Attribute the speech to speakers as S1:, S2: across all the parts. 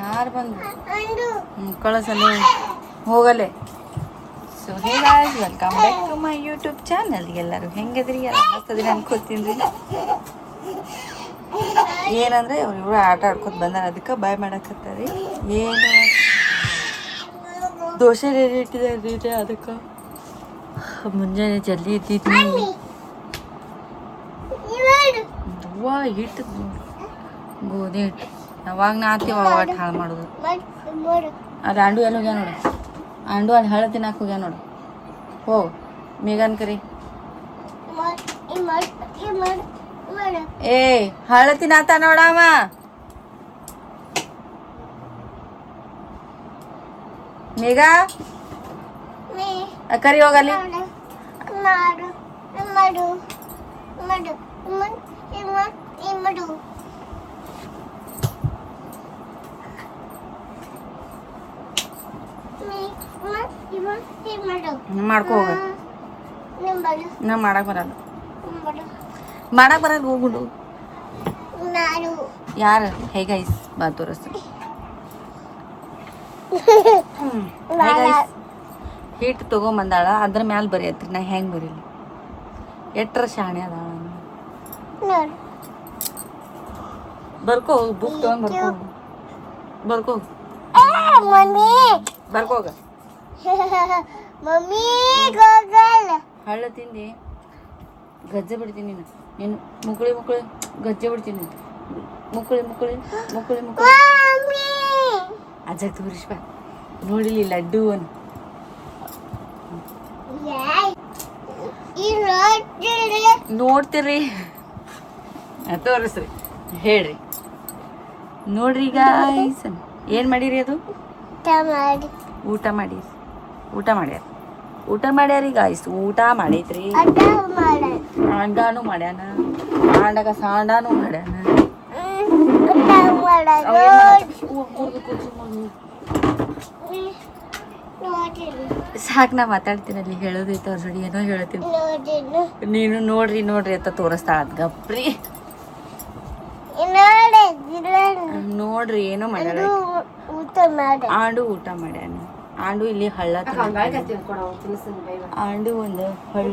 S1: ಯಾರು ಬಂದು ಕಳಿಸಲ್ಲ ಹೋಗಲ್ಲೇ. So hey guys, welcome back to my YouTube channel. ಎಲ್ಲರೂ ಹೆಂಗದ್ರಿ? ಎಲ್ಲ ಮಸ್ತದ್ರಿ ಅನ್ಕೋತೀನಿ ರೀ. ಏನಂದ್ರೆ ಇವರು ಆಟ ಆಡ್ಕೊತ ಬಂದಾರ, ಅದಕ್ಕೆ ಬಾಯ್ ಮಾಡಕತ್ತಾರಿ. ಏನು ದೋಸೆ ರೆಡಿ ಇಟ್ಟಿದ್ದಾರೆ, ಅದಕ್ಕೆ ಮುಂಜಾನೆ ಜಲ್ದಿ ಇದ್ದಿದ್ನಿ. ಹೂವ ಹಿಟ್ಟು ಗೋಧಿ ಹಿಟ್ಟು ಯಾವಾಗ ನಾತೀವ ಅವಾಗ ಹಾಳು ಮಾಡೋದು. ಅದು ಆಂಡು ಎಲ್ಲಿ ಹೋಗ್ಯ ನೋಡು, ಆಂಡು ಅಲ್ಲಿ ಹಳೆ ತಿನ್ನಾಕ ಹೋಗ್ಯ ನೋಡು. ಹೋಗು ಮೇಘನ್ ಕರಿ. ಏ ಹಳೆ ತಿನ್ನಾತ ನೋಡವ. ಮೇಘ ಕರಿ ಹೋಗಲ್ಲಿ. ಮಾಡ್ಕೊ ಹೋಗ. ನಾ ಮಾಡಕ್ ಬರಲ್ಲ, ಹೋಗುದು. ಯಾರು ಹೇಗೈಸ್ ಬಾ ತೋರಿಸ್. ಹಿಟ್ಟು ತೊಗೊಂಬಂದಾಳ, ಅದ್ರ ಮ್ಯಾಲ ಬರೆಯತ್ರಿ. ನಾ ಹೆಂಗ್ ಬರೀಲಿ? ಎಟ್ರ ಶಾಣೆ ಅದಾಳ. ಬರ್ಕೋ, ಬುಕ್ ತೊಗೊಂಡ್ ಬರ್ಕೋ ಬರ್ಕೋಗ. ಹಳ್ಳ ತಿಂದಿ ಗಜ್ಜೆ ಬಿಡ್ತೀನಿ ನೀನು. ಮುಕ್ಕಳಿ ಗಜ್ಜೆ ಬಿಡ್ತೀನಿ. ಮುಕ್ಕಳಿ ಅಜ್ಜ ತೋರಿಸ್ಬಾ. ನೋಡಿಲಿ ಲಡ್ಡು ಅನ್ ನೋಡ್ತೀರಿ? ತೋರಿಸ್ರಿ, ಹೇಳ್ರಿ. ನೋಡ್ರಿ ಗಾಯ್ಸ್, ಏನ್ ಮಾಡಿರಿ? ಅದು ಊಟ ಮಾಡ್ಯಾರಿ ಗಾಯ್ಸ್. ಊಟ ಮಾಡೈತ್ರಿ. ಅಂಡಾನು ಮಾಡ್ಯಾನ, ಅಂಡಾಗ ಸಾಂಡಾನು ಮಾಡ್ಯಾನ. ಸಾಕ್, ನಾ ಮಾತಾಡ್ತೀನಲ್ಲಿ. ಹೇಳೋದೈತೆ ಅವ್ರ ಜೋಡಿ, ಏನೋ ಹೇಳ್ತೀನಿ. ನೀನು ನೋಡ್ರಿ ಅಂತ ತೋರಿಸ್ತಾಳ. ಗಪ್ರಿ ನೋಡ್ರಿ, ಏನೋ ಮಾಡ್ಯಾಳ. ಆಂಡು ಊಟ ಮಾಡ್ಯಾನ. ಆಂಡು ಇಲ್ಲಿ ಹಳ್ಳ ಆಂಡು ಒಂದು ಹಳ್ಳ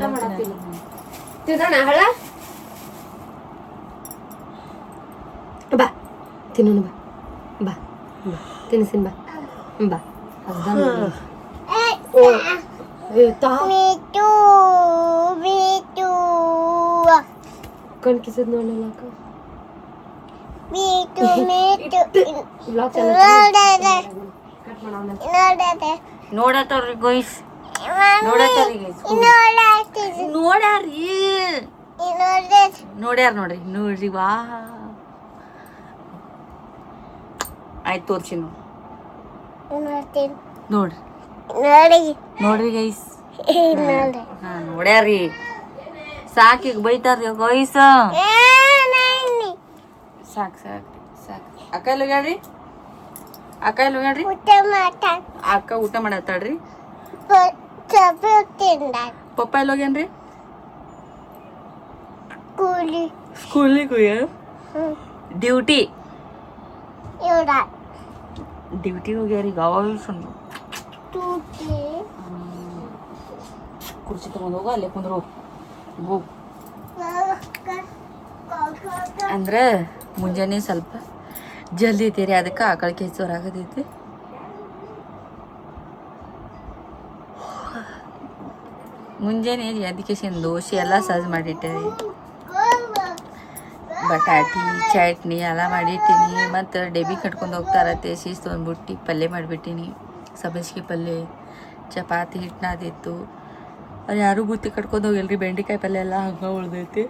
S1: ಬಾ ತಿನ್ನು. ಬಾ ತಿನ್ನಿಸಿನ್ ಬಾ. ಕಣ್ ಕಿಸದ್ ನೋಡಲಕ್ಕ. ನೋಡತ್ತವ್ರಿ ಗೋಯ್ಸ್, ನೋಡ್ರಿ. ವಾ ಆಯ್ತು, ತೋರ್ಸಿ ನೋಡ್ರಿ ಗೈಸ್. ನೋಡ್ಯಾರಿ, ಸಾಕೀಗ ಬೈತಾರ್ರಿ ಗೈಸ್. ಸಾಕು. ಅಕ್ಕ ಇಲ್ಲಿ ಹೋಗ್ಯಾಡ್ರಿ. ಅಕ್ಕ ಊಟ ಮಾಡತ್ತಾಳ್ರಿ. ಪಪ್ಪ ಎಲ್ಲಿ ಹೋಗ್ಯಾನ್ರಿ? ಸ್ಕೂಲಿಗೆ ಹೋಗ್ಯ. Duty ಹೋಗ್ಯಾರಿ guys. ಕುರ್ಚಿ ತಗೊಂಡ್ ಹೋಗ, ಅಲ್ಲೇ ಕುಂದ್ರು ಹೋಗು. ಅಂದ್ರೆ ಮುಂಜಾನೆ ಸ್ವಲ್ಪ ಜಲ್ದಿ ಐತಿರಿ, ಅದಕ್ಕೆ ಆಕಳ ಕೆಚ್ಚೋರ್ ಆಗತೈತಿ. ಮುಂಜಾನೆ ಎದ್ಕೇಶನ್ ದೋಸೆ ಎಲ್ಲ ಸಜ್ಜು ಮಾಡಿಟ್ಟೇರಿ. ಬಟಾಟಿ ಚಟ್ನಿ ಎಲ್ಲ ಮಾಡಿಟ್ಟಿನಿ. ಮತ್ತು ಡಬ್ಬಿ ಕಟ್ಕೊಂಡು ಹೋಗ್ತಾರತ್ತೆ. ಸೀಸ್ ತೊಗೊಂಡ್ಬಿಟ್ಟು ಪಲ್ಯ ಮಾಡಿಬಿಟ್ಟಿನಿ. ಸಬ್ಬಸಿಗೆ ಪಲ್ಯ, ಚಪಾತಿ ಹಿಟ್ಟು ನಾದಿತ್ತು. ಅದು ಯಾರೂ ಬುತ್ತಿ ಕಟ್ಕೊಂಡು ಹೋಗಿಲ್ರಿ. ಬೆಂಡೆಕಾಯಿ ಪಲ್ಯ ಎಲ್ಲ ಹಂಗೆ ಉಳ್ದೈತಿ.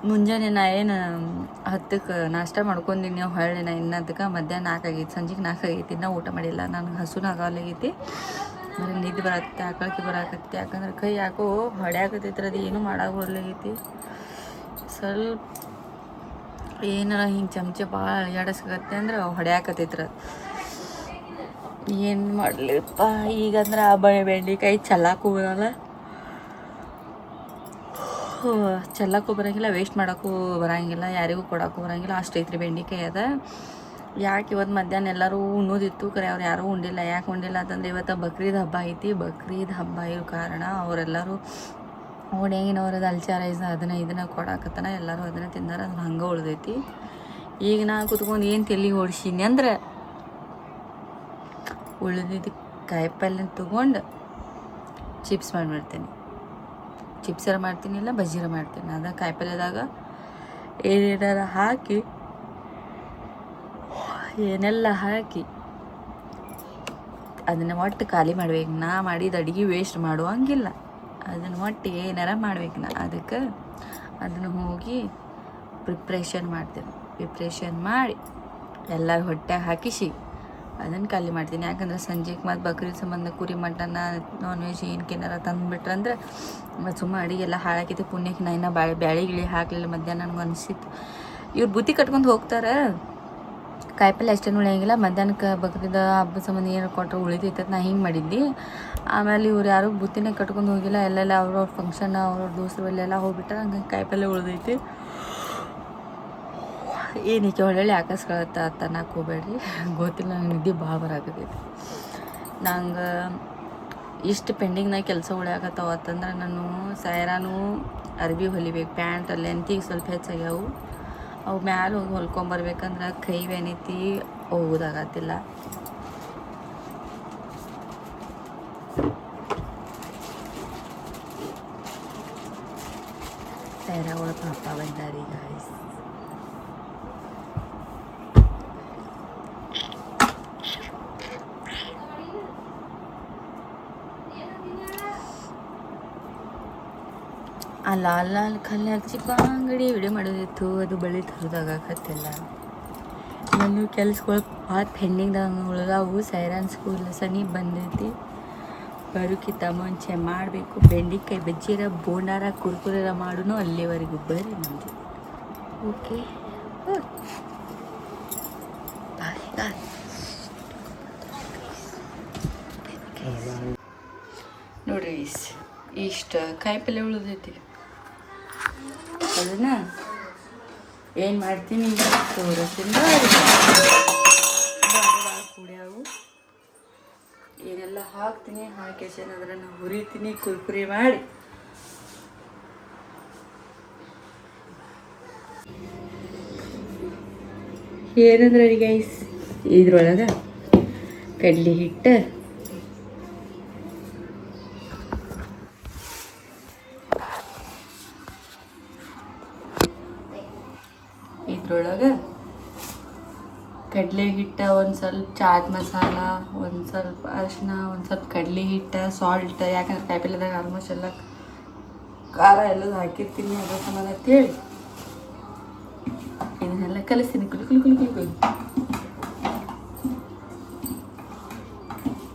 S1: ಮುಂಜಾನೆ ನಾ ಏನು 10ಕ್ಕೆ ನಾಷ್ಟ ಮಾಡ್ಕೊಂಡಿನಿ. ಹೊಳ್ಳಿ ನಾ ಇನ್ನದಕ್ಕೆ ಮಧ್ಯಾಹ್ನ 4 ಆಗೈತಿ, ಸಂಜೆಗೆ 4 ಆಗೈತಿ. ಇನ್ನೂ ಊಟ ಮಾಡಿಲ್ಲ. ನನಗೆ ಹಸುನ ಆಗಲಾಗೈತಿ. ನನಗೆ ನಿದ್ದೆ ಬರತ್ತೆ, ಆಕಳಿಕೆ ಬರಾಕತ್ತೆ. ಯಾಕಂದ್ರೆ ಕೈ ಯಾಕೋ ಹೊಡ್ಯಾಕತ್ತೈತ್ರ. ಅದು ಏನೂ ಮಾಡಕ್ಕೆ ಬರ್ಲಾಗೈತಿ. ಸ್ವಲ್ಪ ಏನಾರ ಹಿಂಗೆ ಚಮಚೆ ಭಾಳ ಅಳಿಯಾಡಸ್ಕತ್ತೆ ಅಂದ್ರೆ ಹೊಡ್ಯಾಕತ್ತೈತ್ರ. ಏನು ಮಾಡಲಿಪ್ಪ. ಈಗಂದ್ರೆ ಬೆಂಡೆಕಾಯಿ ಚಲ್ಲಾಕ ಹೋಗಲ್ಲ. ಚೆಲ್ಲಕ್ಕೂ ಬರೋಂಗಿಲ್ಲ, ವೇಸ್ಟ್ ಮಾಡೋಕ್ಕೂ ಬರೋಂಗಿಲ್ಲ, ಯಾರಿಗೂ ಕೊಡೋಕ್ಕೂ ಬರೋಂಗಿಲ್ಲ, ಅಷ್ಟು ಐತ್ರಿ ಬೆಂಡೆಕಾಯಿ ಅದ. ಯಾಕೆ ಇವತ್ತು ಮಧ್ಯಾಹ್ನ ಎಲ್ಲರೂ ಉಣ್ಣೋದಿತ್ತು, ಕರೆ ಅವ್ರು ಯಾರೂ ಉಂಡಿಲ್ಲ. ಯಾಕೆ ಉಂಡಿಲ್ಲ ಅಂತಂದ್ರೆ ಇವತ್ತು ಬಕ್ರೀದ್ ಹಬ್ಬ ಐತಿ. ಬಕ್ರೀದ್ ಹಬ್ಬ ಇರೋ ಕಾರಣ ಅವರೆಲ್ಲರೂ ಓಣ್ಯಾಗಿನವ್ರದ್ದು ಅಲ್ಚಾ ರೈಸ್ ಅದನ್ನು ಇದನ್ನು ಕೊಡಾಕತ್ತಾನ. ಎಲ್ಲರೂ ಅದನ್ನು ತಿಂದಾರ, ಅದನ್ನು ಹಂಗೆ ಉಳ್ದೈತಿ. ಈಗ ನಾ ಕುತ್ಕೊಂಡು ಏನು ತಲೆ ಓಡಿಸೀನಿ ಅಂದ್ರೆ ಉಳಿದಿದ್ದು ಕಾಯಿಪಲ್ಯ ತೊಗೊಂಡು ಚಿಪ್ಸ್ ಮಾಡಿಬಿಡ್ತೀನಿ. ಚಿಪ್ಸರ ಮಾಡ್ತೀನಿ, ಇಲ್ಲ ಬಜ್ಜಿರ ಮಾಡ್ತೀನಿ. ಅದ ಕಾಯಿಪಲ್ಯದಾಗ ಏನೇನಾರ ಹಾಕಿ ಏನೆಲ್ಲ ಹಾಕಿ ಅದನ್ನು ಒಟ್ಟು ಖಾಲಿ ಮಾಡ್ಬೇಕು. ನಾ ಮಾಡಿದ ಅಡುಗೆ ವೇಸ್ಟ್ ಮಾಡುವಂಗಿಲ್ಲ. ಅದನ್ನು ಒಟ್ಟು ಏನಾರ ಮಾಡ್ಬೇಕು. ನಾ ಅದಕ್ಕೆ ಅದನ್ನು ಹೋಗಿ ಪ್ರಿಪ್ರೇಷನ್ ಮಾಡ್ತೀನಿ. ಪ್ರಿಪ್ರೇಷನ್ ಮಾಡಿ ಎಲ್ಲರ ಹೊಟ್ಟೆ ಹಾಕಿಸಿ ಅದನ್ನು ಖಾಲಿ ಮಾಡ್ತೀನಿ. ಯಾಕಂದ್ರೆ ಸಂಜೆಗೆ ಮತ್ತು ಬಕ್ರೀದ್ ಸಂಬಂಧ ಕುರಿ ಮಟನ್ನ ನಾನ್ ವೆಜ್ ಏನಕ್ಕೇನಾರ ತಂದುಬಿಟ್ರಂದ್ರೆ ಮತ್ತು ಸುಮ್ಮ ಅಡುಗೆ ಎಲ್ಲ ಹಾಳಾಕೈತಿ. ಪುಣ್ಯಕ್ಕೆ ನಾ ಇನ್ನೂ ಬ್ಯಾಳೆ ಗಿಳಿ ಹಾಕಲಿಲ್ಲ. ಮಧ್ಯಾಹ್ನ ನನಗೆ ಅನಿಸಿತ್ತು ಇವ್ರು ಬುತ್ತಿ ಕಟ್ಕೊಂಡು ಹೋಗ್ತಾರೆ, ಕಾಯಿಪಲ್ಲೆ ಅಷ್ಟೇನು ಉಳಿಯಂಗಿಲ್ಲ. ಮಧ್ಯಾಹ್ನಕ್ಕೆ ಬಕ್ರೀದ್ ಹಬ್ಬದ ಸಂಬಂಧ ಏನು ಕೊಟ್ಟರು ಉಳಿತೈತೆ. ನಾ ಹಿಂಗೆ ಮಾಡಿದ್ದೆ. ಆಮೇಲೆ ಇವ್ರು ಯಾರು ಬುತ್ತಿನೇ ಕಟ್ಕೊಂಡು ಹೋಗಿಲ್ಲ. ಎಲ್ಲೆಲ್ಲ ಅವ್ರವ್ರ ಫಂಕ್ಷನ್ ಅವ್ರವ್ರ ದೋಸ್ತರ ಅಲ್ಲೆಲ್ಲ ಹೋಗ್ಬಿಟ್ಟಾರೆ. ಹಂಗೆ ಕಾಯಿಪಲ್ಲೆ ಉಳಿದೈತಿ. ಏನಕ್ಕೆ ಒಳ್ಳೊಳ್ಳೆ ಆಕಸ್ಕೊಳತ್ತ ತನ್ನಕ್ಕೆ ಹೋಗ್ಬೇಡ್ರಿ, ಗೊತ್ತಿಲ್ಲ. ನಂಗೆ ನಿದ್ದೆ ಭಾಳ ಬರಾಕತ್ತೈತಿ. ನಂಗೆ ಇಷ್ಟು ಪೆಂಡಿಂಗ್ನಾಗ ಕೆಲಸ ಉಳಿಯಾಕತ್ತಾವ ಅಂತಂದ್ರೆ ನಾನು ಸೈರಾನು ಅರ್ಬಿ ಹೊಲಿಬೇಕು. ಪ್ಯಾಂಟ್ ಲೆಂತಿಗೆ ಸ್ವಲ್ಪ ಹೆಚ್ಚಾಗ್ಯಾವು. ಅವು ಮ್ಯಾಲೆ ಹೋಗಿ ಹೊಲ್ಕೊಂಬರ್ಬೇಕಂದ್ರೆ ಕೈ ಬೇನೈತಿ, ಹೋಗೋದಾಗತ್ತಿಲ್ಲ. ಸೈರಾಗಳ ಪಾಪ ಬಂದಾರೀಗ. ಆ ಲಾಲ್ ಲಾಲ್ ಕಲ್ಲು ಹಚ್ಚಿ ಅಂಗಡಿ ವಿಡಿಯೋ ಮಾಡೋದಿತ್ತು, ಅದು ಬಳಿ ತರೋದಾಗತ್ತಿಲ್ಲ. ನಾನು ಕೆಲ್ಸಗಳು ಭಾಳ ಪೆಂಡಿಂಗ್ದಾಗ ಉಳಿದಾವು. ಸೈರಾನ್ ಸ್ಕೂಲ್ ಸನಿ ಬಂದೈತಿ. ಬರೋಕ್ಕಿಂತ ಮುಂಚೆ ಮಾಡಬೇಕು. ಬೆಂಡೆಕಾಯಿ ಬಜ್ಜಿರ ಬೋಂಡಾರ ಕುರ್ಕುರ ಮಾಡೋನು ಅಲ್ಲಿವರೆಗೂ ಬರ್ರಿ ನಮ್ಮದು. ಓಕೆ ನೋಡ್ರಿ, ಇಷ್ಟು ಕಾಯಿಪಲ್ಲೆ ಉಳಿದೈತಿ. ಅದನ್ನು ಏನು ಮಾಡ್ತೀನಿ ತೋರಿಸ್ತೀನಿ. ಭಾಳ ಕುಡಿಯಾವು ಏನೆಲ್ಲ ಹಾಕ್ತೀನಿ. ಹಾಕಿ ಅದನ್ನು ಹುರಿತೀನಿ, ಕುರ್ಕುರಿ ಮಾಡಿ ಏನಂದ್ರೆ ಗೈಸ್, ಇದ್ರೊಳಗೆ ಕಡ್ಲೆ ಹಿಟ್ಟು, ಇದ್ರೊಳಗೆ ಕಡಲೆ ಹಿಟ್ಟು, ಒಂದು ಸ್ವಲ್ಪ ಚಾಟ್ ಮಸಾಲ, ಒಂದು ಸ್ವಲ್ಪ ಅರಿಶಿನ, ಒಂದು ಸ್ವಲ್ಪ ಕಡಲೆ ಹಿಟ್ಟು, ಸಾಲ್ಟ್. ಯಾಕಂದ್ರೆ ಕಾಯಿಪಲ್ಯದಾಗ ಆಲ್ಮೋಸ್ಟ್ ಎಲ್ಲ ಖಾರ ಎಲ್ಲ ಹಾಕಿರ್ತೀನಿ, ಅದ್ರ ಸಂಬಂಧ ಅಂತೇಳಿ ಇದನ್ನೆಲ್ಲ ಕಲಿಸ್ತೀನಿ. ಕುಲು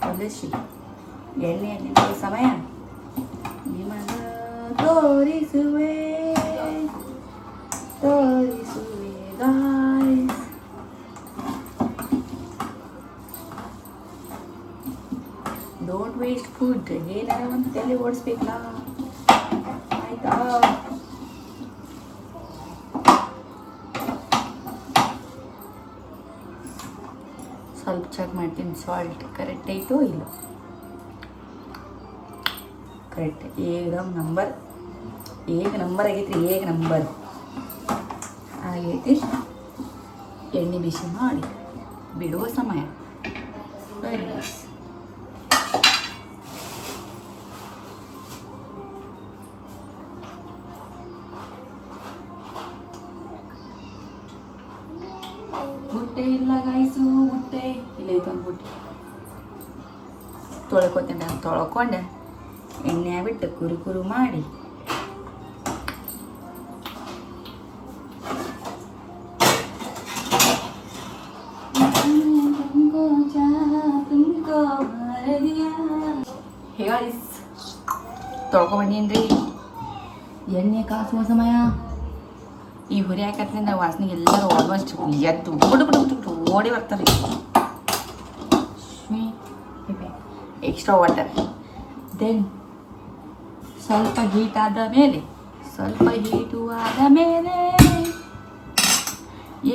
S1: ಕಲಿಸಿ ಎಣ್ಣೆಯಲ್ಲಿ ಸಮಯ ನಿಮಗ ತೋರಿಸುವೆ ಗಾಯ್ಸ್. Don't waste food. ಏನಾರ ಒಂದು ತಲೆ ಓಡಿಸ್ಬೇಕಲ್ಲ, ಆಯ್ತಾ? ಸ್ವಲ್ಪ ಚೆಕ್ ಮಾಡ್ತೀನಿ ಸಾಲ್ಟ್ ಕರೆಕ್ಟ್ ಐತೋ ಇಲ್ಲ. ಕರೆಕ್ಟ್ ಏಕ್ ನಂಬರ್ ಆಗೈತ್ರಿ. ಏಕ್ ನಂಬರ್ ಆಗೈತಿ. ಎಣ್ಣೆ ಬಿಸಿ ಮಾಡಿ ಬಿಡುವ ಸಮಯ. Very nice. ಬುಟ್ಟೆ ಇಲ್ಲ ಗಾಯ್ಸು, ಬುಟ್ಟೆ ಇಲ್ಲ ಐತೆ ಒಂದು ಬುಟ್ಟೆ. ತೊಳ್ಕೊತೀನಿ. ತೊಳ್ಕೊಂಡೆ ಎಣ್ಣೆ ಬಿಟ್ಟು ಕುರು ಮಾಡಿ ತೊಳ್ಕೊಂಬಂದೀನಿ. ಎಣ್ಣೆ ಕಾಸುವ ಸಮಯ. ಈ ಹುರಿ ಹಾಕತ್ನಿಂದ ವಾಸನೆಗೆ ಎಲ್ಲರೂ ಆಲ್ಮೋಸ್ಟ್ ಎದ್ದು ಬಿಟ್ಟು ಓಡಿ ಬರ್ತಾರೆ. Extra water. ದೆನ್ ಸ್ವಲ್ಪ ಹೀಟ್ ಆದ ಮೇಲೆ ಸ್ವಲ್ಪ ಹೀಟು ಆದ ಮೇಲೆ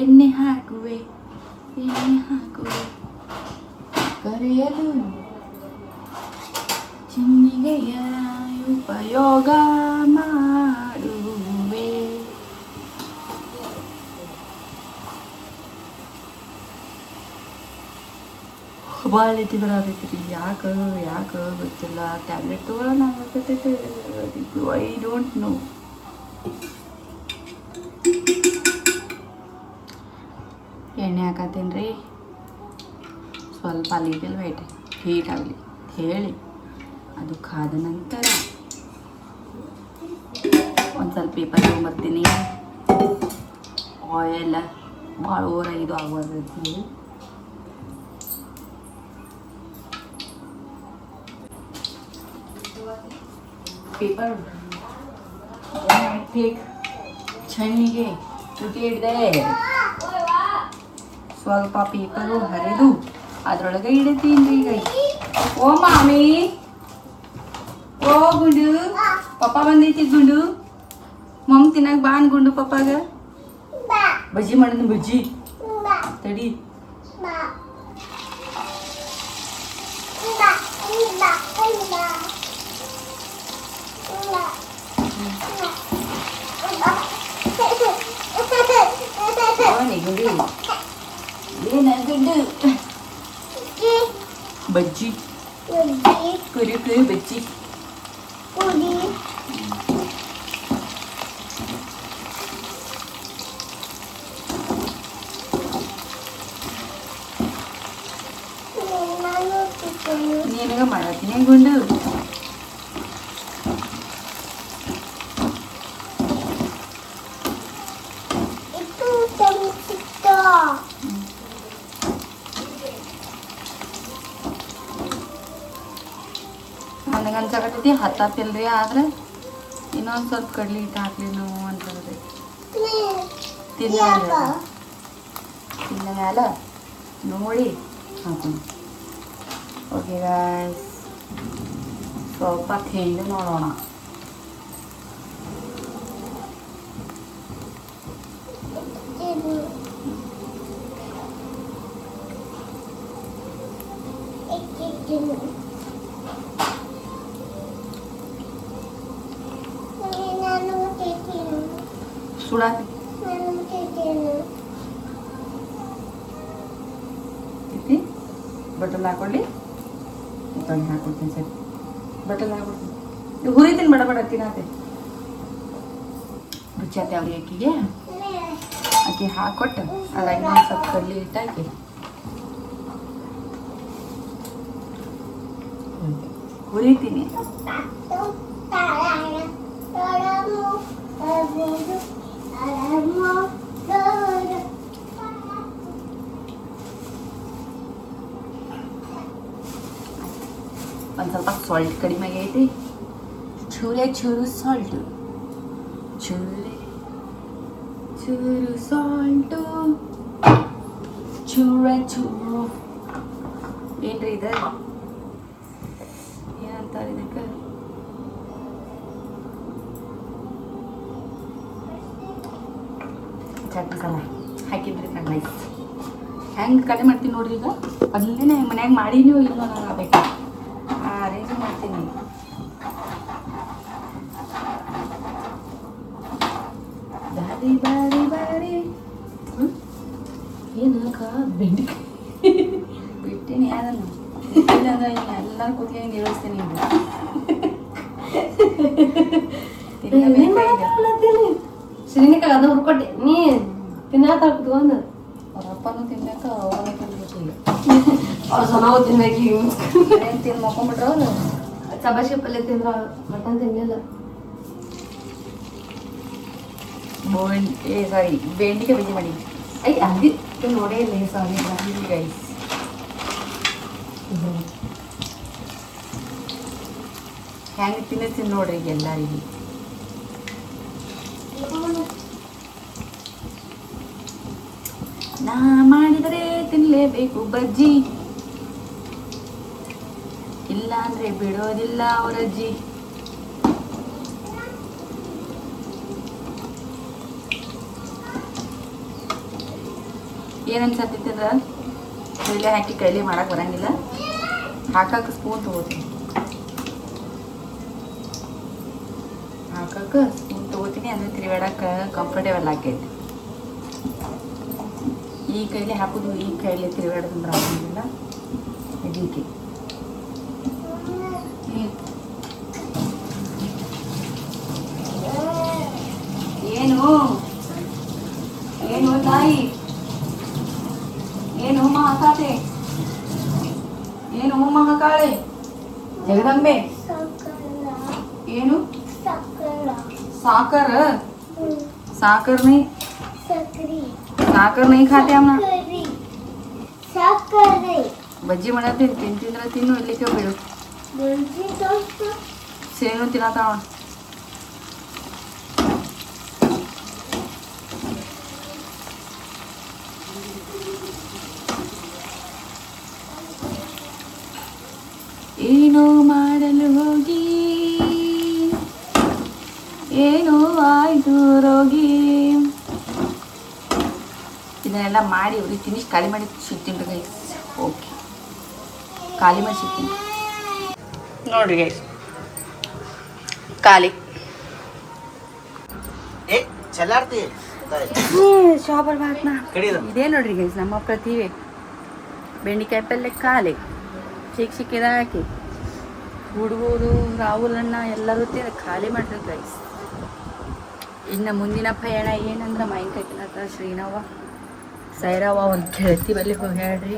S1: ಎಣ್ಣೆ ಹಾಕುವೆ ಕರೆಯಲು ಚಿನ್ನಿಗೆಯ ಉಪಯೋಗ ಮಾಡುವೆ. ಭಾಳ ರೀತಿ ಬರತೈತಿ ಯಾಕೆ ಗೊತ್ತಿಲ್ಲ. ಟ್ಯಾಬ್ಲೆಟ್ ತಗೊಳ್ಳೋಣ ಆಗತೈತೆ, ಐ ಡೋಂಟ್ ನೋ. ಎಣ್ಣೆ ಹಾಕತ್ತೀನಿ ರೀ, ಸ್ವಲ್ಪ ಲಿಟಲ್ ವೈಟ್ ಹೀಟ್ ಆಗಲಿ ಹೇಳಿ. ಅದು ಕಾದ ನಂತರ ಒಂದು ಸ್ವಲ್ಪ ಪೇಪರ್ ತೊಗೊಂಬರ್ತೀನಿ. ಆಯಿಲ್ ಭಾಳ ಓವರ್ ಇದು ಆಗೋದೈತಿ. ಪೇಪರ್ ಚಣ್ಣಿಗೆ ತುಟಿಯಿಡ್ದೆ ಸ್ವಲ್ಪ ಪೇಪರು ಹರಿದು ಅದ್ರೊಳಗೆ ಇಡ್ತೀನಿ ಈಗ. ಓ ಮಾಮಿ, ಓ ಗುಂಡು, ಪಪ್ಪ ಬಂದೈತಿ ಗುಂಡು. ಮಮ್ಮ ತಿನ್ನಕ್ ಬಾ ಗುಂಡು ಪಪ್ಪಾಗ. ಬಜ್ಜಿ ಮಾಡಿದ ಬಜ್ಜಿ ತಡಿ. ಗುಂಡಿ ಏನ ಗುಂಡು ಬಜ್ಜಿ ಕುರಿ ಬಜ್ಜಿ. ನೀನಾಗ ಮಾಡತ್ತೀನಿ ಗುಂಡು. ನನಗೆ ಅನ್ಸಕತ್ತೈತಿ ಹತ್ತತ್ತಿಲ್ರಿ, ಆದ್ರೆ ಇನ್ನೊಂದು ಸ್ವಲ್ಪ ಕಡ್ಲಿ ಹಿಟ್ಟು ಹಾಕ್ಲಿ ನಾವು ಅಂತ ತಿನ್ನ ಮ್ಯಾಲ ನೋಡಿ ಹಾಕೋಣ. ಓಕೆ ಗಾಯ್ಸ್, ಸ್ವಲ್ಪ ತಿಂದು ನೋಡೋಣ. ಸುಡಾತಿ ಬಟಲ್ ಹಾಕೊಳ್ಳಿ, ಹಾಕೊಡ್ತೀನಿ ಸರಿ. ಬಟಲ್ ಹಾಕೊಡ್ತೀನಿ, ಹುರಿತೀನಿ ಬಡ ಬಡ ತಿನ್ನತ್ತೆ. ರುಚಿಯಾತೆ ಅವ್ರಿಗೆ ಅಕ್ಕಿಗೆ ಅಕ್ಕಿ ಹಾಕೊಟ್ಟು ಅದ್ರಾಗ ಇನ್ನೊಂದು ಸ್ವಲ್ಪ ಕಡ್ಲಿ ಹಿಟ್ಟಾಕಿ ಹುರಿತೀನಿ. ಒಂದು ಸ್ವಲ್ಪ ಸಾಲ್ಟ್ ಕಡಿಮೆ ಆಗೈತಿ. ಚೂರು ಸಾಲ್ಟು, ಚೂರು ಸಾಲ್ಟು, ಚೂರು ಏನ್ರಿ ಇದು ಏನಂತಾರೆ ಇದಕ್ಕೆ? ಚಾಟ್ ಮಸಾಲ ಹಾಕಿದ್ರಿ ನಾನು ನೈಸ್. ಹೆಂಗೆ ಕಡಿಮೆ ಮಾಡ್ತೀನಿ ನೋಡ್ರಿ. ಈಗ ಅಲ್ಲೇ ಮನ್ಯಾಗ ಮಾಡೀನೋ ಇಲ್ಲೋ ನಾನು ಆಗಬೇಕು ಅರೇಂಜ್ ಮಾಡ್ತೀನಿ. ಬಾರಿ ಏನಕ್ಕ ಬಿಟ್ಟಿನಿ ಅದನ್ನು ಎಲ್ಲರೂ ಕೂತ್ಕೊಂಡು ಹೇಳ್ತೀನಿ.
S2: ಶ್ರೀನಿಕ ಅದು ಹುಡ್ಕೊಟ್ಟೆ ನೀ ತಿನ್ನಾಕ ಕುತ್ಕೊಂಡು
S1: ಅವರಪ್ಪನೂ ತಿನ್ನಕ ಅವನೇ ತಿನ್ಬೇಕು.
S2: ಅವ್ರು ಸೊನಾವು ತಿನ್ನಕ್ಕೆ
S1: ಏನು ತಿಂದು ಮಕ್ಕೊಂಡ್ಬಿಟ್ರ ಅವ್ರು.
S2: ಸಬಾಷಿ ಪಲ್ಯ ತಿಂದ್ರ ಮಟನ್ ತಿನ್ನಲಿಲ್ಲ.
S1: ಸಾರಿ ಬೆಂಡಿಕಾಯಿ ಬಜ್ಜಿ ಮಾಡಿ
S2: ಐ ಅದು ನೋಡೇ ಇಲ್ಲ. ಸಾರಿ
S1: ಗೈಸ್, ಹೆಂಗೆ ತಿನ್ನಿಸ್ತೀನಿ ನೋಡ್ರಿ ಎಲ್ಲರಿಗೆ. ನಾ ಮಾಡಿದರೆ ತಿನ್ನಲೇಬೇಕು ಬಜ್ಜಿ, ಇಲ್ಲ ಅಂದ್ರೆ ಬಿಡೋದಿಲ್ಲ ಅವರಜ್ಜಿ. ಏನು ಅನ್ಸತ್ತೈತಿ ಅಂದ್ರೆ ಕೈಲೇ ಹಾಕಿ ಕೈಲೇ ಮಾಡಕ್ಕೆ ಬರಂಗಿಲ್ಲ, ಹಾಕಕ್ಕೆ ಸ್ಪೂನ್ ತೊಗೋತೀನಿ. ಹಾಕಕ್ಕೆ ಸ್ಪೂನ್ ತೊಗೋತೀನಿ, ಅಂದರೆ ತಿರುಗಾಡಕ್ಕೆ ಕಂಫರ್ಟೇಬಲ್ ಆಗೈತಿ. ಈ ಕೈಲೇ ಹಾಕೋದು, ಈ ಕೈಲೇ ತಿರುಗಾಡೋದಂದ್ರೆ ಆಗಂಗಿಲ್ಲ. ಇದಕ್ಕೆ ಏನು ಏನು ತಾಯಿ, ಏನು ಮಹಾತಾತೆ, ಏನು ಮಹಾಕಾಳೆ, ಜಗದಂಬೆ, ಏನು साकर साकर नहीं साकर नहीं खाते हम ना ಬಜ್ಜಿ ಮಾಡತ್ತೀನಿ, ತಿಂತಿದ್ರೆ ತಿನ್ನು, ಇಲ್ಲಿಕ್ಕೆ ಬಿಡು. ಸೇನು ತಿನ್ನತಾವ. ಏನೋ ಮಾಡಲು ಹೋಗಿ ಏನೋ ಆಯ್ತು ರೋಗಿ. ಇದನ್ನೆಲ್ಲ ಮಾಡಿ ಅವ್ರಿಗೆ ತಿನ್ನಿಸಿ ಖಾಲಿ ಮಾಡಿ ಸಿಗ್ತೀನಿ ರೀ ಗೈಸ್. ಓಕೆ, ಖಾಲಿ ಮಾಡಿ ಸಿಗ್ತೀನಿ ನೋಡ್ರಿ ಗೈಸ್. ಖಾಲಿ ಶಾಪರ್ ಬಾತ್ನ ಇದೇ ನೋಡ್ರಿ ಗೈಸ್. ನಮ್ಮ ಪ್ರತಿಭೆ ಬೆಂಡೆಕಾಯಿ ಪಲ್ಯ ಖಾಲಿ, ಸಿಕ್ಕಿದ ಹಾಕಿ ಹುಡುಗರು ರಾಹುಲ್ ಅಣ್ಣ ಎಲ್ಲರೂ ಖಾಲಿ ಮಾಡ್ರಿ ಗೈಸ್. ಇನ್ನು ಮುಂದಿನ ಪಯಣ ಏನಂದ್ರೆ ಮಾವಿನಕಾಯಿ ತಿನ್ನತ್ತ ಶ್ರೀನವ್ವ ಸೈರವ್ವ ಒಂದು ಗೆಳತಿ ಬಲ್ಲಿ ಹೋಗ್ಯಾಡ್ರಿ.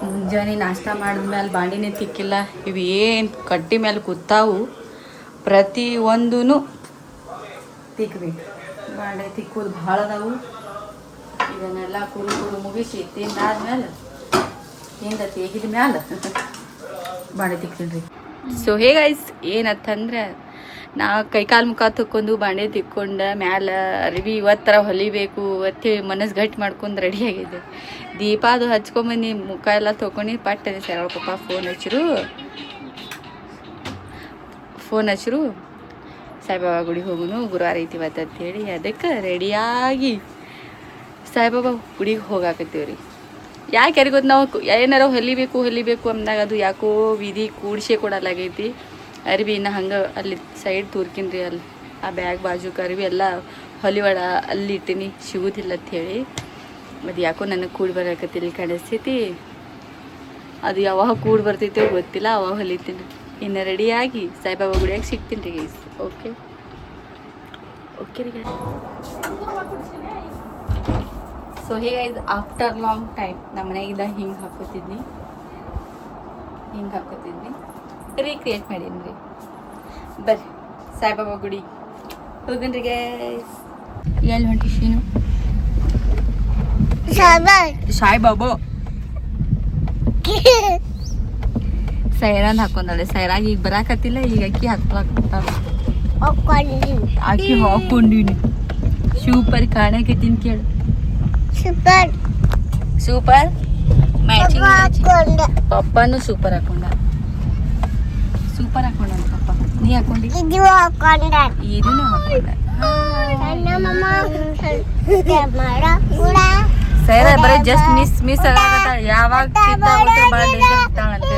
S1: ಮುಂಜಾನೆ ನಾಷ್ಟ ಮಾಡಿದ್ಮೇಲೆ ಬಾಂಡಿನೇ ತಿಕ್ಕಿಲ್ಲ. ಇವು ಏನು ಕಟ್ಟಿ ಮೇಲೆ ಕೂತಾವು ಪ್ರತಿಯೊಂದೂ ತಿಕ್ಬೇಕು. ಬಾಂಡೆ ತಿಕ್ಕೋದು ಭಾಳ ಅದಾವು. ಇದನ್ನೆಲ್ಲ ಕುರು ಮುಗಿಸಿ ತಿಂದಾದ್ಮೇಲೆ ಹಿಂದೆ ತೆಗಿದ ಮ್ಯಾಲೆ ಬಾಂಡೆ ತಿಕ್ತೀನಿ ರೀ. ಸೊ ಹೇಗೈಸ್ ಏನಂತಂದ್ರೆ ನಾ ಕೈಕಾಲು ಮುಖ ತೊಕ್ಕೊಂಡು ಬಾಂಡೆ ತಿಕ್ಕೊಂಡು ಮ್ಯಾಲೆ ಅರಿವಿ ಇವತ್ತರ ಹೊಲಿಬೇಕು ಒತ್ತಿ ಮನಸ್ಸು ಗಟ್ಟಿ ಮಾಡ್ಕೊಂಡು ರೆಡಿ ಆಗಿದೆ. ದೀಪ ಅದು ಹಚ್ಕೊಂಬಂದು ಮುಖ ಎಲ್ಲ ತೊಗೊಂಡು ಪಟ್ಟದೆ ಸರ್ ಪಪ್ಪ ಫೋನ್ ಹಚ್ಚರು ಸಾಯಿಬಾಬಾ ಗುಡಿಗೆ ಹೋಗುನು ಗುರುವಾರ ಐತಿ ಇವತ್ತು ಅಂತೇಳಿ ಅದಕ್ಕೆ ರೆಡಿಯಾಗಿ ಸಾಯಿಬಾಬಾ ಗುಡಿಗೆ ಹೋಗಾಕತ್ತೀವಿ ರೀ. ಯಾಕೆ ಯಾರಿಗೊತ್ತು ನಾವು ಏನಾರು ಹೊಲಿಬೇಕು ಅಂದಾಗ ಅದು ಯಾಕೋ ವಿಧಿ ಕೂಡಿಸೇ ಕೊಡಲಾಗೈತಿ. ಅರಿವಿ ಇನ್ನು ಹಂಗೆ ಅಲ್ಲಿ ಸೈಡ್ ತೂರ್ಕಿನ್ರಿ, ಅಲ್ಲಿ ಆ ಬ್ಯಾಗ್ ಬಾಜುಕ ಅರಿವಿ ಎಲ್ಲ ಹೊಲಿವಾಡ ಅಲ್ಲಿ ಇಟ್ಟಿನಿ, ಸಿಗುದಿಲ್ಲ ಅಂಥೇಳಿ. ಮತ್ತು ಯಾಕೋ ನನಗೆ ಕೂಡಿ ಬರಾಕತ್ತಿಲ್ಲ ಕಾಣಿಸ್ತೈತಿ. ಅದು ಯಾವಾಗ ಕೂಡಿ ಬರ್ತೈತೋ ಗೊತ್ತಿಲ್ಲ, ಅವಾಗ ಹೊಲಿತೀನಿ. ಇನ್ನು ರೆಡಿಯಾಗಿ ಸಾಯಿಬಾಬಾ ಗುಡಿಯಾಗಿ ಸಿಗ್ತೀನಿ ರೀ ಗೈಸ್. ಓಕೆ ರೀ. ಸೊ ಹೀಗೈದು ಆಫ್ಟರ್ ಲಾಂಗ್ ಟೈಮ್ ನಮ್ಮ ಮನೆಗಿಂದ ಹಿಂಗೆ ಹಾಕೋತಿದ್ನಿ ರೀಕ್ರಿಯೇಟ್ ಮಾಡೀನಿ ರೀ. ಬರ್ರಿ ಸಾಯಿಬಾಬಾ ಗುಡಿ ಹೋಗನ್ರಿ ಗೈಸ್. ಎಲ್ಲಿ ಹೊಂಟಿ ಶೀನು? ಸಾಯಿಬಾಬಾ ಸೈರಾನ್ ಹಾಕೊಂಡಳೆ. ಸೈರಾಗಿ ಈಗ ಬರಾಕತ್ತಿಲ್ಲ, ಈಗ ಅಕ್ಕಿ ಹಾಕ್ಲಾಕ್ಬಿಟ್ಟಾರ. ಅಕ್ಕಿ ಹಾಕೊಂಡಿನಿ. ಸೂಪರ್ ಕಾಣಕತ್ತೀನಿ ಕೇಳು. Super matching. ಪಪ್ಪನು ಸೂಪರ್ ಹಾಕೊಂಡ ಪಪ್ಪ. ನೀ ಹಾಕೊಂಡಿ? ಇದನ್ನು ಹಾಕೊಂಡ. ಸೈರ ಬರೀ ಜಸ್ಟ್ ಮಿಸ್ ಆಗತ್ತಾಳ. ಯಾವಾಗ ಚಿಂತಾಗುತ್ತೆ ಭಾಳ ಡೇಂಜರ್ ಇರ್ತಾಳಂತೆ.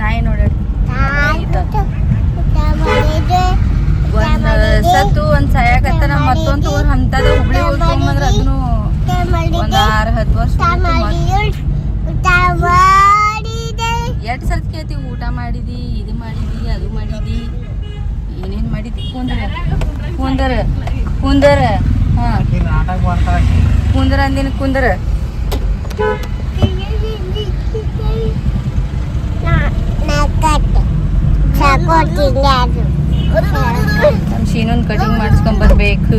S1: ನಾಯಿ ನೋಡ ಒಂದು ಸತ್ತು ಒಂದು ಸಾಯಾಕತ್ತಾನ, ಮತ್ತೊಂದು ತಗೊಂಡು ಅಂತದ ಹುಬ್ಳಿ ಹೋಗ್ಕೊಂಬಂದ್ರೆ ಅದನ್ನು ಒಂದು 6-10 ವರ್ಷ. ಎಷ್ಟು ಸರ್ತಿ ಕೇಳ್ತೀವಿ, ಊಟ ಮಾಡಿದಿ, ಇದು ಮಾಡಿದಿ, ಅದು ಮಾಡಿದಿ, ಏನೇನು ಮಾಡಿದಿ? ಕುಂದರ ಹಾಂ ಕುಂದರ ಅಂದಿನ ಕುಂದರ. ನಮ್ಮ ಶೀನೊಂದು ಕಟಿಂಗ್ ಮಾಡಿಸ್ಕೊಂಬರ್ಬೇಕು.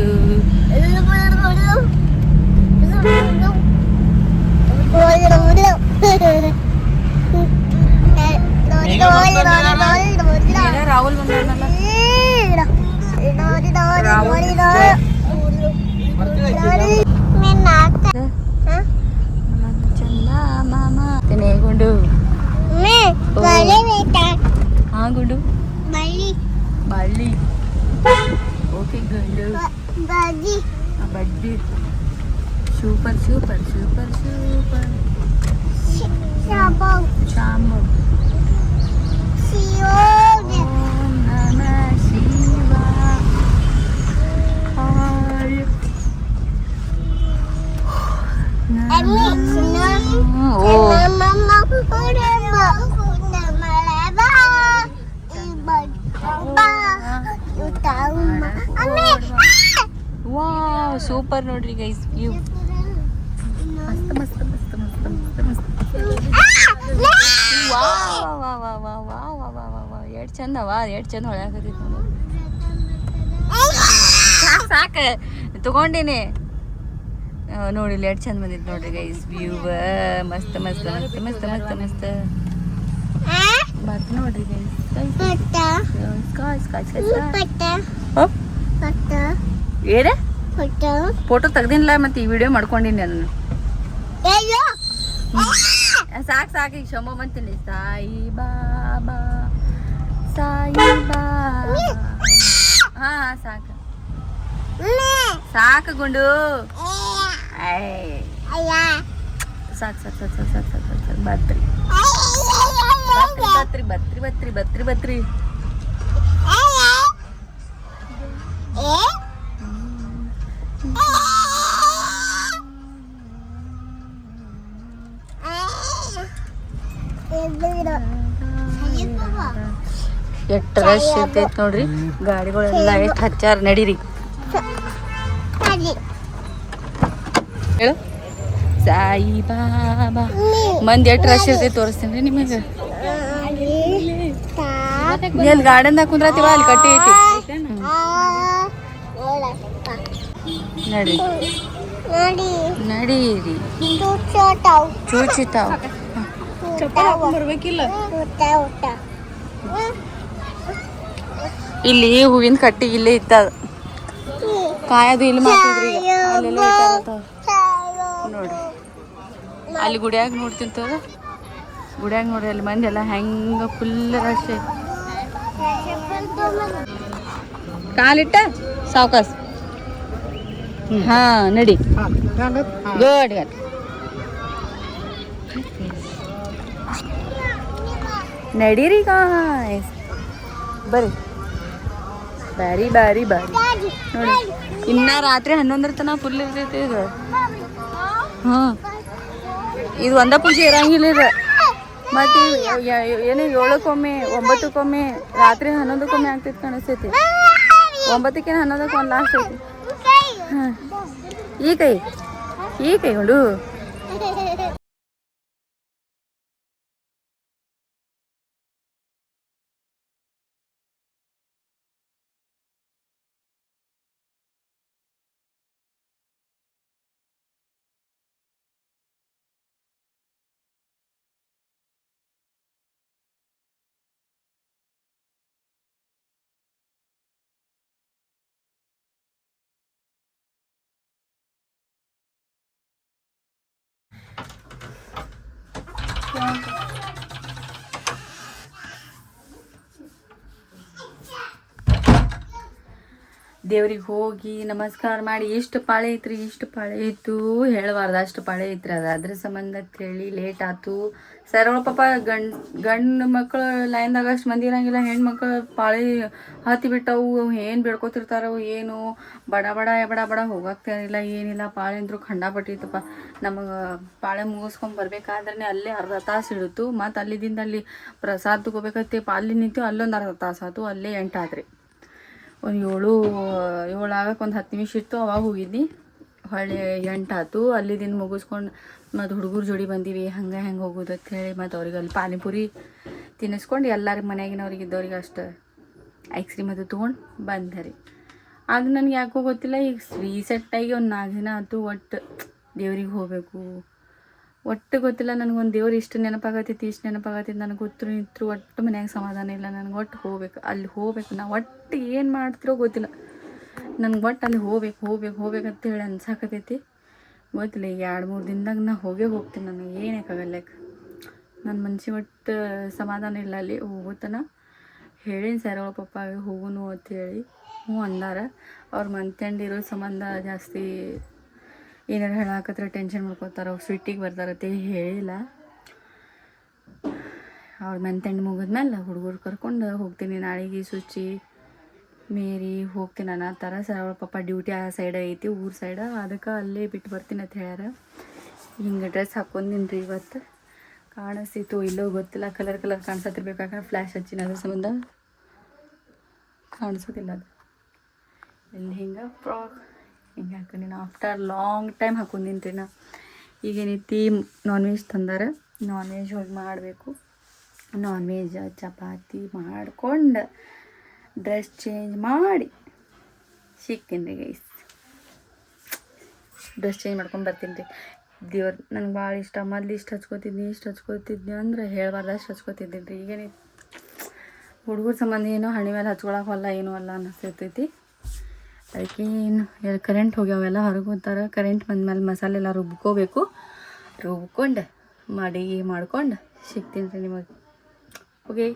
S1: ರಾಹುಲ್ ಬಂದಲ್ಲ, ಚಂದ ಮಾಮ ನೇಗೊಂಡು ಗುಂಡು ಬಳ್ಳಿ ಓಕೆ ಗುಂಡು ಬಡ್ಡಿ ಸೂಪರ್ ಸೂಪರ್ ಸೂಪರ್ ಸೂಪರ್ ಶಾಂಬು ಓಂ ನಮಃ ಶಿವಾಯ ಓ ವಾವ್ ಸೂಪರ್ ನೋಡ್ರಿ ಗೈಸ್ ವ್ಯೂ ಮಸ್ತ್ ಮಸ್ತ್ ಮಸ್ತ್ ಮಸ್ತ್ ಮಸ್ತ್ ಮಸ್ತ್ ಎಷ್ಟು ಚಂದ ಎಷ್ಟು ಚಂದ ಹೊಳ್ಯಾಕತ್ತೈತಿ ನೋಡಿ ಸಾಕು ತಗೊಂಡಿನಿ ನೋಡಿ ಇಲ್ಲಿ ಎಷ್ಟು ಚಂದ ಬಂದಿತ್ತು ನೋಡ್ರಿ ಗೈಸ್ ವ್ಯೂ ಮಸ್ತ್ ಮಸ್ತ್ ಮಸ್ತ್ ಮಸ್ತ್ ಮಸ್ತ್ ಮಸ್ತ್ ಮತ್ ನೋಡ್ರಿ ಗೈಸ್ ಏನ ಫೋಟೋ ತೆಗ್ದಿನಿಲ್ಲ ಮತ್ತೆ ಈ ವಿಡಿಯೋ ಮಾಡ್ಕೊಂಡಿನಿ ನಾನು ಸಾಕು ಸಾಕು ಈಗ ಶಂಭ ಬಂತೀನಿ ಸಾಯಿ ಬಾಬಾ ಹಾ ಸಾಕು ಸಾಕು ಗುಂಡು ಸಾಕು ಸಾಕು ಸಾಕು ಸಾಕು ಸಾಕು ಸಾಕು ಸಾಕು ಬತ್ರಿ ಬತ್ರಿ ಬತ್ರಿ ಬತ್ರಿ ಬತ್ರಿ ಬತ್ರಿ ಎಷ್ಟು ರಶ್ ಇರ್ತೈತಿ ನೋಡ್ರಿ ಗಾಡಿಗಳೆಲ್ಲ ಎಷ್ಟು ಹಚ್ಚಾರ ನಡೀರಿ ಹೇಳು ಸಾಯಿ ಬಾಬಾ ಮಂದಿ ಎಷ್ಟು ರಶ್ ಇರ್ತೈತಿ ತೋರಿಸ್ತೀನಿ ರೀ ನಿಮಗೆ ಎಲ್ಲಿ ಗಾರ್ಡನ್ದಾಗ ಕುಂದ್ರತೀವ ಅಲ್ಲಿ ಕಟ್ಟಿ ಐತಿ ನಡಿ ನಡೀರಿ ಚೂಚಿತಾವ್ ಬರ್ಬೇಕಿಲ್ಲ ಇಲ್ಲಿ ಹೂವಿನ ಕಟ್ಟಿ ಇಲ್ಲೇ ಇತ್ತ ಕಾಯದು ಇಲ್ಲಿ ಮಾಡ್ತಿದ್ರಿ ಈಗ ಅಲ್ಲೆಲ್ಲ ನೋಡ್ರಿ ಅಲ್ಲಿ ಗುಡಿಯಾಗ ನೋಡ್ತೀನಿ ತೋರ ಗುಡಿಯಾಗ ನೋಡ್ರಿ ಅಲ್ಲಿ ಮಂದಿ ಎಲ್ಲ ಹೆಂಗ ಫುಲ್ ರಶ್ ಕಾಲಿಟ್ಟ ಸಾವಕಾಸ್ ಹಾ ನಡಿ ಗುಡ್ ಗುಡ್ ನಡೀರಿ ಗಾಯ್ಸ್ ಬರ್ರಿ ಬಾರಿ ಬಾರಿ ಬಾರಿ ನೋಡಿ ಇನ್ನ ರಾತ್ರಿ 11 ತನಕ ಫುಲ್ ಇರ್ತೈತಿ ಇದು ಹಾಂ ಇದು ಒಂದ ಪೂಜೆ ಇರಂಗಿಲ್ಲ ಇದು ಮತ್ತು ಏನು 7ಕ್ಕೊಮ್ಮೆ 9ಕ್ಕೊಮ್ಮೆ ರಾತ್ರಿ 11ಕ್ಕೊಮ್ಮೆ ಆಗ್ತೈತಿ ಕಾಣಿಸ್ತೈತಿ 9ಕ್ಕಿಂತ 11ಕ್ಕೆ ಒಂದು ಲಾಸ್ಟ್ ಐತಿ ಹಾಂ ಈ ಕೈ ಗುಂಡು ದೇವ್ರಿಗೆ ಹೋಗಿ ನಮಸ್ಕಾರ ಮಾಡಿ ಎಷ್ಟು ಪಾಳೆ ಐತ್ರಿ ಇಷ್ಟು ಪಾಳೆ ಇತ್ತು ಹೇಳಬಾರ್ದು ಅಷ್ಟು ಪಾಳೆ ಐತ್ರಿ ಅದು ಅದ್ರ ಸಂಬಂಧ ಅಂತೇಳಿ ಲೇಟ್ ಆಯ್ತು ಸರ್ವ ಪಾಪ ಗಂಡು ಮಕ್ಕಳು ಲೈನ್ದಾಗ ಅಷ್ಟು ಮಂದಿ ಇರಂಗಿಲ್ಲ ಹೆಣ್ಮಕ್ಳು ಪಾಳೆ ಹತ್ತಿ ಬಿಟ್ಟವು ಏನು ಬೇಡ್ಕೊತಿರ್ತಾರವು ಏನು ಬಡ ಬಡ ಬಡ ಬಡ ಹೋಗಾಕ್ತಾರಿಲ್ಲ ಏನಿಲ್ಲ ಪಾಳೆ ಅಂದ್ರು ಖಂಡಾಪಟ್ಟಿತ್ತಪ್ಪ ನಮಗೆ ಪಾಳೆ ಮುಗಿಸ್ಕೊಂಡು ಬರ್ಬೇಕಾದ್ರೆ ಅಲ್ಲೇ ಅರ್ಧ ತಾಸು ಹಿಡಿತು ಮತ್ತು ಅಲ್ಲಿದಿಂದ ಅಲ್ಲಿ ಪ್ರಸಾದ ತಗೋಬೇಕತ್ತೆ ಅಲ್ಲಿ ನಿಂತು ಅಲ್ಲೊಂದು ಅರ್ಧ ತಾಸು ಆಯ್ತು ಅಲ್ಲೇ 8 ಆದ್ರಿ ಒಂದು 7 ಆಗಕ್ಕೆ ಒಂದು 10 ನಿಮಿಷ ಇತ್ತು ಅವಾಗ ಹೋಗಿದ್ನಿ ಹೊಳ್ಳಿ 8 ಆಯ್ತು ಅಲ್ಲಿದಿಂದ ಮುಗಿಸ್ಕೊಂಡು ಮತ್ತು ಹುಡುಗರು ಜೋಡಿ ಬಂದೀವಿ ಹೆಂಗೆ ಹೋಗೋದು ಅಂತ ಹೇಳಿ ಮತ್ತು ಅವ್ರಿಗೆ ಅಲ್ಲಿ ಪಾನಿಪುರಿ ತಿನ್ನಿಸ್ಕೊಂಡು ಎಲ್ಲರಿಗೆ ಮನೆಯಾಗಿನವ್ರಿಗೆ ಇದ್ದವ್ರಿಗೆ ಅಷ್ಟು ಐಸ್ ಕ್ರೀಮ್ ಅದು ತೊಗೊಂಡು ಬಂದೆ ರೀ ಅದು ನನಗೆ ಯಾಕೋ ಗೊತ್ತಿಲ್ಲ ಈಗ ರೀಸೆಂಟಾಗಿ ಒಂದು 4 ದಿನ ಆಯ್ತು ಒಟ್ಟು ದೇವ್ರಿಗೆ ಹೋಗಬೇಕು ಒಟ್ಟು ಗೊತ್ತಿಲ್ಲ ನನಗೊಂದು ದೇವ್ರು ಇಷ್ಟು ನೆನಪಾಗತ್ತೈತಿ ಇಷ್ಟು ನೆನಪಾಗತ್ತೈತಿ ನನಗೆ ನಿಂತರು ಒಟ್ಟು ಮನ್ಯಾಗ ಸಮಾಧಾನ ಇಲ್ಲ ನನಗೆ ಒಟ್ಟು ಹೋಗ್ಬೇಕು ಅಲ್ಲಿ ಹೋಗ್ಬೇಕು ನಾ ಒಟ್ಟು ಏನು ಮಾಡ್ತಿರೋ ಗೊತ್ತಿಲ್ಲ ನನಗೆ ಒಟ್ಟು ಅಲ್ಲಿ ಹೋಗ್ಬೇಕು ಅಂತೇಳಿ ಅನ್ಸಾಕತ್ತೈತಿ ಗೊತ್ತಿಲ್ಲ ಈಗ 2-3 ದಿನದಾಗ ನಾ ಹೋಗ್ತೀನಿ ನನಗೆ ಏನಕ್ಕಾಗಲ್ಲ ನನ್ನ ಮನ್ಸಿಗೆ ಒಟ್ಟು ಸಮಾಧಾನ ಇಲ್ಲ ಅಲ್ಲಿ ಹೋಗುತ್ತಾನ ಹೇಳಿನ ಸ್ಯಾರಗಳ ಪಪ್ಪಾಗೆ ಹೋಗುನು ಅಂತೇಳಿ ಹ್ಞೂ ಅಂದಾರ. ಅವ್ರ ಮಂತ್ಯಂಡ್ ಇರೋ ಸಂಬಂಧ ಜಾಸ್ತಿ ಏನಾರು ಹೇಳಾಕತ್ರ ಟೆನ್ಷನ್ ಮಾಡ್ಕೊತಾರೆ, ಅವ್ರು ಸಿಟ್ಟಿಗೆ ಬರ್ತಾರತ್ತೆ ಹೇಳಿಲ್ಲ. ಅವ್ರ ಮಂತ್ಯಂಡ್ ಮುಗಿದ್ಮೇಲೆ ಹುಡುಗರು ಕರ್ಕೊಂಡು ಹೋಗ್ತೀನಿ. ನಾಳೆಗೆ ಸುಚ್ಚಿ ಮೇರಿ ಹೋಗ್ತೀನಿ ಅನ್ನತ್ತಾರ. ಅವ್ರ ಪಪ್ಪ ಡ್ಯೂಟಿ ಆ ಸೈಡ್ ಐತಿ, ಊರ ಸೈಡ, ಅದಕ್ಕೆ ಅಲ್ಲೇ ಬಿಟ್ಟು ಬರ್ತೀನಿ ಅಂತ ಹೇಳ್ಯಾರ. ಹಿಂಗೆ ಡ್ರೆಸ್ ಹಾಕ್ಕೊಂಡಿನಿ ರೀ ಇವತ್ತು. ಕಾಣಿಸ್ತಿತ್ತು ಇಲ್ಲೋ ಗೊತ್ತಿಲ್ಲ, ಕಲರ್ ಕಾಣಿಸತ್ತಿರ್ಬೇಕಾದ್ರೆ ಫ್ಲ್ಯಾಶ್ ಹಚ್ಚಿನ ಅದ್ರ ಸಂಬಂಧ ಕಾಣಿಸೋದಿಲ್ಲ ಅದು. ಇಲ್ಲಿ ಹಿಂಗೆ ಫ್ರಾಕ್ ಹಿಂಗೆ ಹಾಕೊಂಡಿನ ಆಫ್ಟರ್ ಲಾಂಗ್ ಟೈಮ್ ಹಾಕೊಂಡಿನಿ ರೀ ನಾ. ಈಗೇನೈತಿ ನಾನ್ ವೆಜ್ ತಂದಾರ, ನಾನ್ ವೆಜ್ ಹೋಗಿ ಮಾಡಬೇಕು. ನಾನ್ ವೆಜ್ ಚಪಾತಿ ಮಾಡ್ಕೊಂಡು ಡ್ರೆಸ್ ಚೇಂಜ್ ಮಾಡಿ ಸಿಗ್ತೀನಿ ರೀ ಗೈಸ್. ಡ್ರೆಸ್ ಚೇಂಜ್ ಮಾಡ್ಕೊಂಡು ಬರ್ತೀನಿ ರೀ. ದೇವ್ರು ನನಗೆ ಭಾಳ ಇಷ್ಟ. ಮೊದ್ಲು ಇಷ್ಟು ಹಚ್ಕೋತಿದ್ನಿ ಅಂದ್ರೆ ಹೇಳ್ಬಾರ್ದಷ್ಟು ಹಚ್ಕೋತಿದ್ದೀನಿ ರೀ. ಈಗೇನೈತಿ ಹುಡುಗರ ಸಂಬಂಧ ಏನೋ ಹಣೆ ಮೇಲೆ ಹಚ್ಕೊಳಕ್ಕೆ ಹೊಲ್ಲ ಏನೂ ಅಲ್ಲ ಅನ್ನಿಸ್ತೈತಿ. ಅದಕ್ಕೆ ಏನು ಕರೆಂಟ್ ಹೋಗ್ಯಾವೆಲ್ಲ ಹೊರಗೆ ಹೋಗ್ತಾರೆ. ಕರೆಂಟ್ ಬಂದಮೇಲೆ ಮಸಾಲೆ ಎಲ್ಲ ರುಬ್ಕೊಂಡು ಮಾಡಿ ಮಾಡ್ಕೊಂಡು ಸಿಗ್ತೀನಿ ರೀ ನಿಮಗೆ. ಓಕೆ.